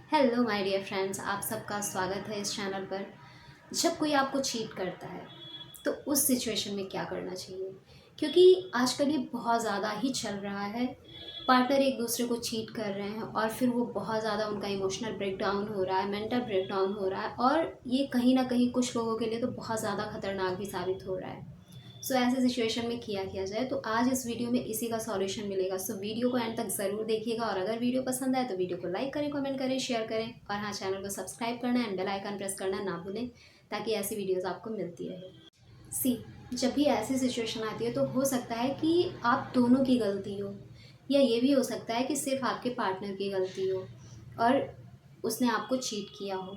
Hello my dear friends, आप सबका स्वागत है इस चैनल पर। जब कोई आपको चीट करता है तो उस सिचुएशन में क्या करना चाहिए, क्योंकि आजकल ये बहुत ज़्यादा ही चल रहा है। पार्टनर एक दूसरे को चीट कर रहे हैं और फिर वो बहुत ज़्यादा उनका इमोशनल ब्रेकडाउन हो रहा है, मेंटल ब्रेकडाउन हो रहा है और ये कहीं ना कहीं कुछ लोगों के लिए तो बहुत ज़्यादा खतरनाक भी साबित हो रहा है। ऐसे सिचुएशन में किया जाए, तो आज इस वीडियो में इसी का सॉल्यूशन मिलेगा। वीडियो को एंड तक ज़रूर देखिएगा और अगर वीडियो पसंद आए तो वीडियो को लाइक करें, कमेंट करें, शेयर करें और हाँ, चैनल को सब्सक्राइब करना एंड बेल आइकन प्रेस करना ना भूलें ताकि ऐसी वीडियोस आपको मिलती रहे। जब भी ऐसी सिचुएशन आती है तो हो सकता है कि आप दोनों की गलती हो, या ये भी हो सकता है कि सिर्फ आपके पार्टनर की गलती हो और उसने आपको चीट किया हो।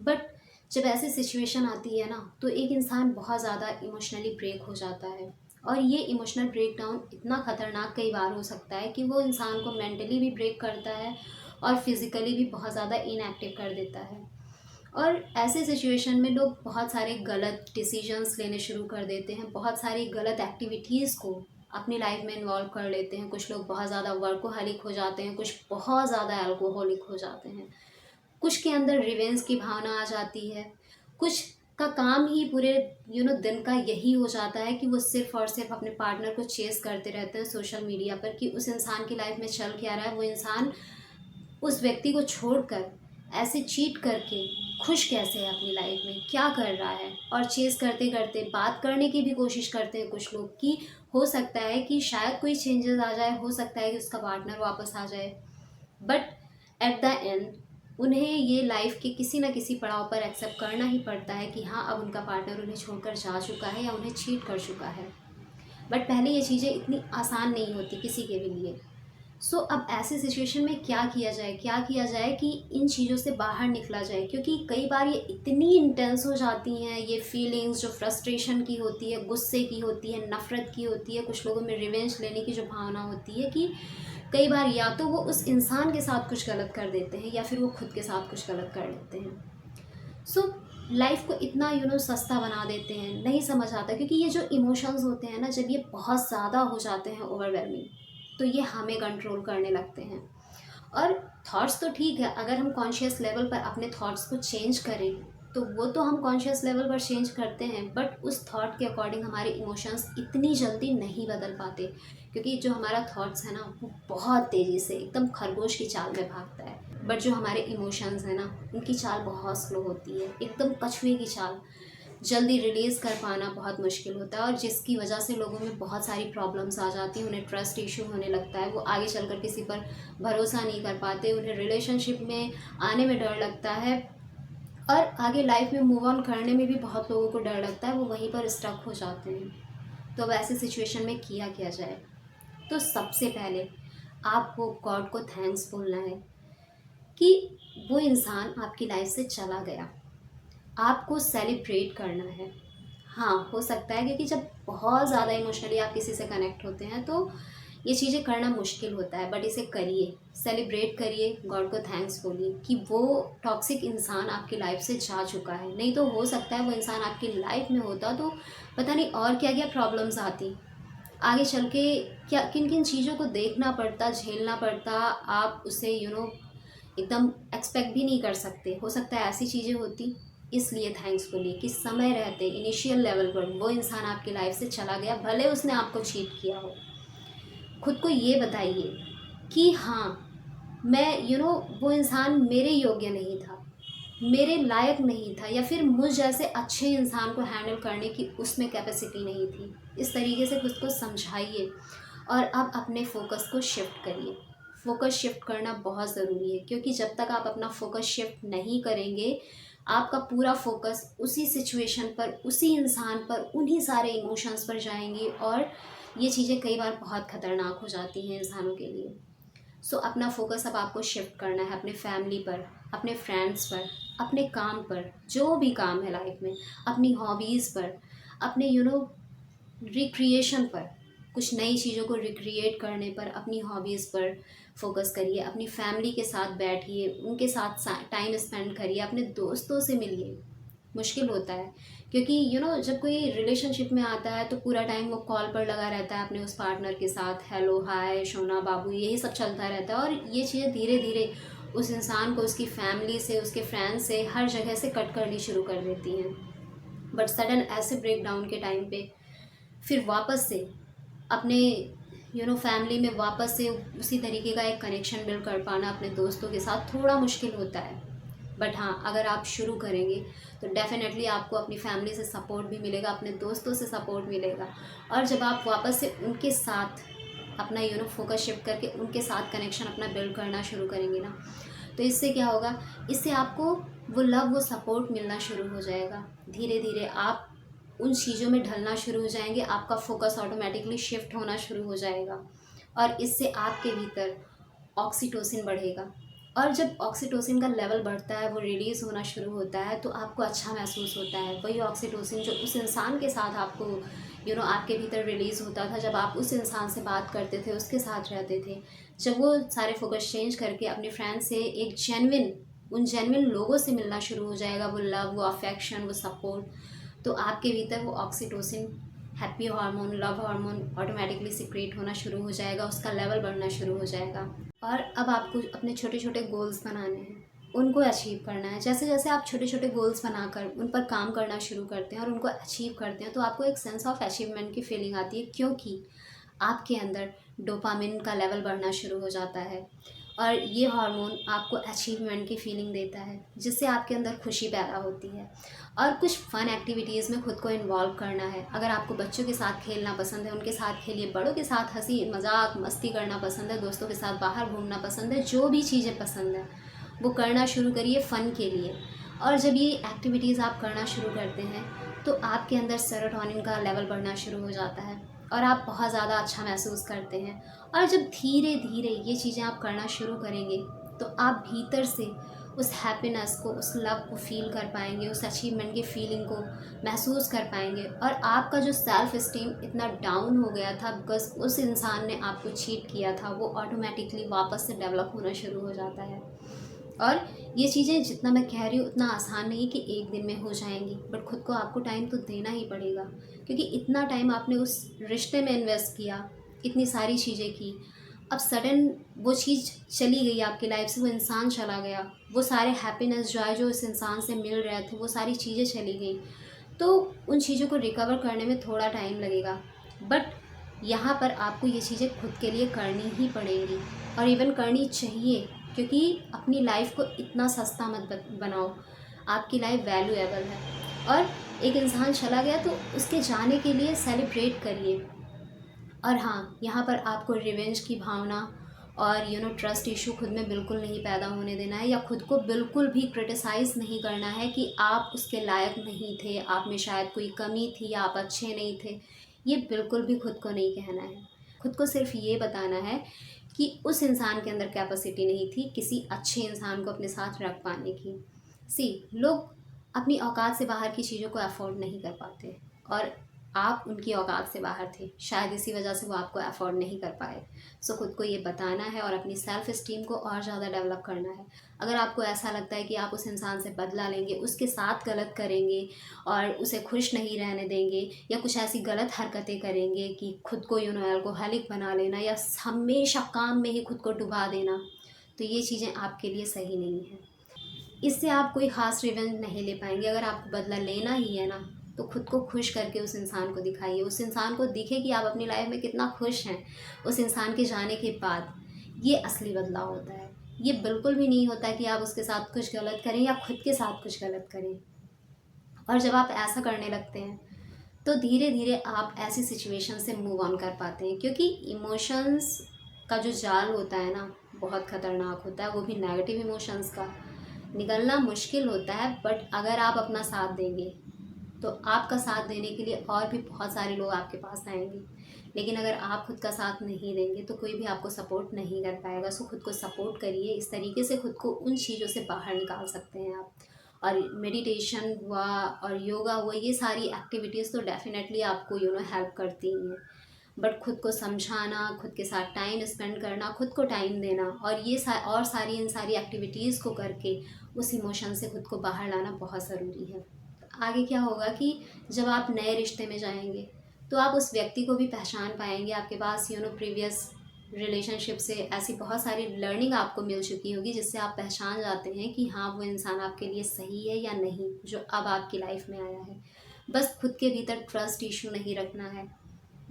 बट जब ऐसी सिचुएशन आती है ना, तो एक इंसान बहुत ज़्यादा इमोशनली ब्रेक हो जाता है और ये इमोशनल ब्रेकडाउन इतना ख़तरनाक कई बार हो सकता है कि वो इंसान को मेंटली भी ब्रेक करता है और फिज़िकली भी बहुत ज़्यादा इनएक्टिव कर देता है। और ऐसे सिचुएशन में लोग बहुत सारे गलत डिसीजंस लेने शुरू कर देते हैं, बहुत सारी गलत एक्टिविटीज़ को अपनी लाइफ में इन्वॉल्व कर लेते हैं। कुछ लोग बहुत ज़्यादा वर्कोहॉलिक हो जाते हैं, कुछ बहुत ज़्यादा अल्कोहलिक हो जाते हैं, कुछ के अंदर रिवेंज की भावना आ जाती है, कुछ का काम ही पूरे दिन का यही हो जाता है कि वो सिर्फ और सिर्फ अपने पार्टनर को चेस करते रहते हैं सोशल मीडिया पर कि उस इंसान की लाइफ में चल क्या रहा है, वो इंसान उस व्यक्ति को छोड़कर ऐसे चीट करके खुश कैसे है, अपनी लाइफ में क्या कर रहा है। और चेस करते करते बात करने की भी कोशिश करते हैं कुछ लोग कि हो सकता है कि शायद कोई चेंजेस आ जाए, हो सकता है कि उसका पार्टनर वापस आ जाए। बट एट द एंड उन्हें ये लाइफ के किसी न किसी पड़ाव पर एक्सेप्ट करना ही पड़ता है कि हाँ, अब उनका पार्टनर उन्हें छोड़कर जा चुका है या उन्हें चीट कर चुका है। बट पहले ये चीज़ें इतनी आसान नहीं होती किसी के भी लिए। अब ऐसे सिचुएशन में क्या किया जाए कि इन चीज़ों से बाहर निकला जाए, क्योंकि कई बार ये इतनी इंटेंस हो जाती हैं, ये फीलिंग्स जो फ्रस्ट्रेशन की होती है, गुस्से की होती है, नफ़रत की होती है, कुछ लोगों में रिवेंज लेने की जो भावना होती है कि कई बार या तो वो उस इंसान के साथ कुछ गलत कर देते हैं या फिर वो खुद के साथ कुछ गलत कर लेते हैं। लाइफ को इतना सस्ता बना देते हैं, नहीं समझ आता, क्योंकि ये जो इमोशंस होते हैं ना, जब ये बहुत ज़्यादा हो जाते हैं ओवरवेलमिंग, तो ये हमें कंट्रोल करने लगते हैं। और थॉट्स तो ठीक है, अगर हम कॉन्शियस लेवल पर अपने थॉट्स को चेंज करें तो वो तो हम कॉन्शियस लेवल पर चेंज करते हैं, बट उस थॉट के अकॉर्डिंग हमारे इमोशंस इतनी जल्दी नहीं बदल पाते, क्योंकि जो हमारा थॉट्स है ना, वो बहुत तेज़ी से एकदम खरगोश की चाल में भागता है। बट जो हमारे इमोशंस है ना, उनकी चाल बहुत स्लो होती है, एकदम कछुए की चाल। जल्दी रिलीज़ कर पाना बहुत मुश्किल होता है और जिसकी वजह से लोगों में बहुत सारी प्रॉब्लम्स आ जाती हैं, उन्हें ट्रस्ट इशू होने लगता है, वो आगे चलकर किसी पर भरोसा नहीं कर पाते, उन्हें रिलेशनशिप में आने में डर लगता है और आगे लाइफ में मूव ऑन करने में भी बहुत लोगों को डर लगता है, वो वहीं पर स्टक हो जाते हैं। तो अब ऐसे सिचुएशन में किया जाए, तो सबसे पहले आपको गॉड को थैंक्स बोलना है कि वो इंसान आपकी लाइफ से चला गया। आपको सेलिब्रेट करना है। हाँ, हो सकता है क्योंकि जब बहुत ज़्यादा इमोशनली आप किसी से कनेक्ट होते हैं तो ये चीज़ें करना मुश्किल होता है, बट इसे करिए, सेलिब्रेट करिए, गॉड को थैंक्स बोलिए कि वो टॉक्सिक इंसान आपकी लाइफ से जा चुका है। नहीं तो हो सकता है वो इंसान आपकी लाइफ में होता तो पता नहीं और क्या क्या प्रॉब्लम्स आती, आगे चल के क्या किन किन चीज़ों को देखना पड़ता, झेलना पड़ता, आप उसे एकदम एक्सपेक्ट भी नहीं कर सकते, हो सकता है ऐसी चीज़ें होती। इसलिए थैंक्स बोलिए कि समय रहते इनिशियल लेवल पर वो इंसान आपकी लाइफ से चला गया, भले उसने आपको चीट किया हो। खुद को ये बताइए कि हाँ, मैं वो इंसान मेरे योग्य नहीं था, मेरे लायक नहीं था, या फिर मुझ जैसे अच्छे इंसान को हैंडल करने की उसमें कैपेसिटी नहीं थी। इस तरीके से खुद को समझाइए और अब अपने फोकस को शिफ्ट करिए। फोकस शिफ्ट करना बहुत ज़रूरी है, क्योंकि जब तक आप अपना फोकस शिफ्ट नहीं करेंगे, आपका पूरा फोकस उसी सिचुएशन पर, उसी इंसान पर, उन्हीं सारे इमोशंस पर जाएंगी और ये चीज़ें कई बार बहुत ख़तरनाक हो जाती हैं इंसानों के लिए। अपना फोकस अब आपको शिफ्ट करना है अपने फैमिली पर, अपने फ्रेंड्स पर, अपने काम पर, जो भी काम है लाइफ में, अपनी हॉबीज़ पर, अपने रिक्रिएशन पर, कुछ नई चीज़ों को रिक्रिएट करने पर, अपनी हॉबीज़ पर फोकस करिए। अपनी फैमिली के साथ बैठिए, उनके साथ टाइम स्पेंड करिए, अपने दोस्तों से मिलिए। मुश्किल होता है क्योंकि जब कोई रिलेशनशिप में आता है तो पूरा टाइम वो कॉल पर लगा रहता है अपने उस पार्टनर के साथ, हेलो हाय सोना बाबू, यही सब चलता रहता है और ये चीज़ें धीरे धीरे उस इंसान को उसकी फैमिली से, उसके फ्रेंड्स से, हर जगह से कट करनी शुरू कर देती हैं। बट सडन ऐसे ब्रेक डाउन के टाइम पे फिर वापस से अपने फैमिली में वापस से उसी तरीके का एक कनेक्शन बिल्ड कर पाना अपने दोस्तों के साथ थोड़ा मुश्किल होता है। बट हाँ, अगर आप शुरू करेंगे तो डेफ़िनेटली आपको अपनी फैमिली से सपोर्ट भी मिलेगा, अपने दोस्तों से सपोर्ट मिलेगा। और जब आप वापस से उनके साथ अपना फोकस शिफ्ट करके उनके साथ कनेक्शन अपना बिल्ड करना शुरू करेंगे ना, तो इससे क्या होगा, इससे आपको वो लव, वो सपोर्ट मिलना शुरू हो जाएगा। धीरे धीरे आप उन चीज़ों में ढलना शुरू हो जाएंगे, आपका फोकस ऑटोमेटिकली शिफ्ट होना शुरू हो जाएगा और इससे आपके भीतर ऑक्सीटोसिन बढ़ेगा। और जब ऑक्सीटोसिन का लेवल बढ़ता है, वो रिलीज़ होना शुरू होता है, तो आपको अच्छा महसूस होता है। वही ऑक्सीटोसिन जो उस इंसान के साथ आपको आपके भीतर रिलीज़ होता था जब आप उस इंसान से बात करते थे, उसके साथ रहते थे। जब वो सारे फोकस चेंज करके अपने फ्रेंड से एक उन जेन्युइन लोगों से मिलना शुरू हो जाएगा, वो लव, वो अफेक्शन, वो सपोर्ट, तो आपके भीतर वो oxytocin, happy hormone, love hormone automatically secrete होना शुरू हो जाएगा, उसका लेवल बढ़ना शुरू हो जाएगा। और अब आपको अपने छोटे छोटे गोल्स बनाने हैं, उनको अचीव करना है। जैसे जैसे आप छोटे छोटे गोल्स बनाकर उन पर काम करना शुरू करते हैं और उनको अचीव करते हैं, तो आपको एक सेंस ऑफ अचीवमेंट की फीलिंग आती है, क्योंकि आपके अंदर डोपामिन का लेवल बढ़ना शुरू हो जाता है और ये हार्मोन आपको अचीवमेंट की फीलिंग देता है, जिससे आपके अंदर खुशी पैदा होती है। और कुछ फ़न एक्टिविटीज़ में खुद को इन्वॉल्व करना है। अगर आपको बच्चों के साथ खेलना पसंद है, उनके साथ खेलिए। बड़ों के साथ हंसी मजाक मस्ती करना पसंद है, दोस्तों के साथ बाहर घूमना पसंद है, जो भी चीज़ें पसंद है वो करना शुरू करिए फ़न के लिए। और जब ये एक्टिविटीज़ आप करना शुरू करते हैं तो आपके अंदर सेरोटोनिन का लेवल बढ़ना शुरू हो जाता है और आप बहुत ज़्यादा अच्छा महसूस करते हैं। और जब धीरे धीरे ये चीज़ें आप करना शुरू करेंगे तो आप भीतर से उस हैप्पीनेस को, उस लव को फील कर पाएंगे, उस अचीवमेंट की फीलिंग को महसूस कर पाएंगे। और आपका जो सेल्फ इस्टीम इतना डाउन हो गया था बिकॉज उस इंसान ने आपको चीट किया था, वो ऑटोमेटिकली वापस से डेवलप होना शुरू हो जाता है। और ये चीज़ें जितना मैं कह रही हूँ उतना आसान नहीं कि एक दिन में हो जाएंगी, बट खुद को आपको टाइम तो देना ही पड़ेगा, क्योंकि इतना टाइम आपने उस रिश्ते में इन्वेस्ट किया, इतनी सारी चीज़ें की, अब सडन वो चीज़ चली गई आपकी लाइफ से, वो इंसान चला गया, वो सारे हैप्पीनेस जॉय जो इस इंसान से मिल रहे थे वो सारी चीज़ें चली गई, तो उन चीज़ों को रिकवर करने में थोड़ा टाइम लगेगा। बट यहाँ पर आपको ये चीज़ें खुद के लिए करनी ही पड़ेंगी और इवन करनी चाहिए, क्योंकि अपनी लाइफ को इतना सस्ता मत बनाओ। आपकी लाइफ वैल्यूएबल है और एक इंसान चला गया तो उसके जाने के लिए सेलिब्रेट करिए। और हाँ, यहाँ पर आपको रिवेंज की भावना और ट्रस्ट इशू खुद में बिल्कुल नहीं पैदा होने देना है, या खुद को बिल्कुल भी क्रिटिसाइज़ नहीं करना है कि आप उसके लायक नहीं थे, आप में शायद कोई कमी थी या आप अच्छे नहीं थे। ये बिल्कुल भी खुद को नहीं कहना है। खुद को सिर्फ ये बताना है कि उस इंसान के अंदर कैपेसिटी नहीं थी किसी अच्छे इंसान को अपने साथ रख पाने की। लोग अपनी औकात से बाहर की चीज़ों को अफोर्ड नहीं कर पाते और आप उनकी औकात से बाहर थे, शायद इसी वजह से वो आपको अफोर्ड नहीं कर पाए। खुद को ये बताना है और अपनी सेल्फ इस्टीम को और ज़्यादा डेवलप करना है। अगर आपको ऐसा लगता है कि आप उस इंसान से बदला लेंगे, उसके साथ गलत करेंगे और उसे खुश नहीं रहने देंगे, या कुछ ऐसी गलत हरकतें करेंगे कि खुद को अल्कोहलिक बना लेना या हमेशा काम में ही खुद को डुबा देना, तो ये चीज़ें आपके लिए सही नहीं है। इससे आप कोई ख़ास रिवेंज नहीं ले पाएंगे। अगर आपको बदला लेना ही है ना, तो खुद को खुश करके उस इंसान को दिखाइए, उस इंसान को दिखे कि आप अपनी लाइफ में कितना खुश हैं उस इंसान के जाने के बाद। ये असली बदलाव होता है। ये बिल्कुल भी नहीं होता कि आप उसके साथ कुछ गलत करें या खुद के साथ कुछ गलत करें। और जब आप ऐसा करने लगते हैं तो धीरे धीरे आप ऐसी सिचुएशन से मूव ऑन कर पाते हैं, क्योंकि इमोशंस का जो जाल होता है ना, बहुत ख़तरनाक होता है। वो भी नेगेटिव इमोशंस का निकलना मुश्किल होता है, बट अगर आप अपना साथ देंगे तो आपका साथ देने के लिए और भी बहुत सारे लोग आपके पास आएंगे। लेकिन अगर आप खुद का साथ नहीं देंगे तो कोई भी आपको सपोर्ट नहीं कर पाएगा। खुद को सपोर्ट करिए, इस तरीके से खुद को उन चीज़ों से बाहर निकाल सकते हैं आप। और मेडिटेशन हुआ और योगा हुआ, ये सारी एक्टिविटीज़ तो डेफिनेटली आपको हेल्प करती हैं। बट खुद को समझाना, खुद के साथ टाइम स्पेंड करना, खुद को टाइम देना और इन सारी एक्टिविटीज़ को करके उस इमोशन से खुद को बाहर लाना बहुत ज़रूरी है। आगे क्या होगा कि जब आप नए रिश्ते में जाएंगे तो आप उस व्यक्ति को भी पहचान पाएंगे। आपके पास प्रीवियस रिलेशनशिप से ऐसी बहुत सारी लर्निंग आपको मिल चुकी होगी जिससे आप पहचान जाते हैं कि हाँ वो इंसान आपके लिए सही है या नहीं, जो अब आपकी लाइफ में आया है। बस खुद के भीतर ट्रस्ट इशू नहीं रखना है,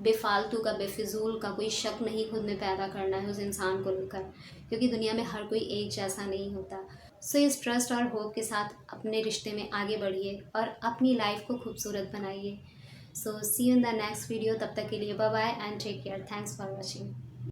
बेफालतू का बेफिजूल का कोई शक नहीं खुद में पैदा करना है उस इंसान को लेकर, क्योंकि दुनिया में हर कोई एक जैसा नहीं होता। सो इस ट्रस्ट और होप के साथ अपने रिश्ते में आगे बढ़िए और अपनी लाइफ को खूबसूरत बनाइए। So see you in the next video. तब तक के लिए bye bye and take care. Thanks for watching.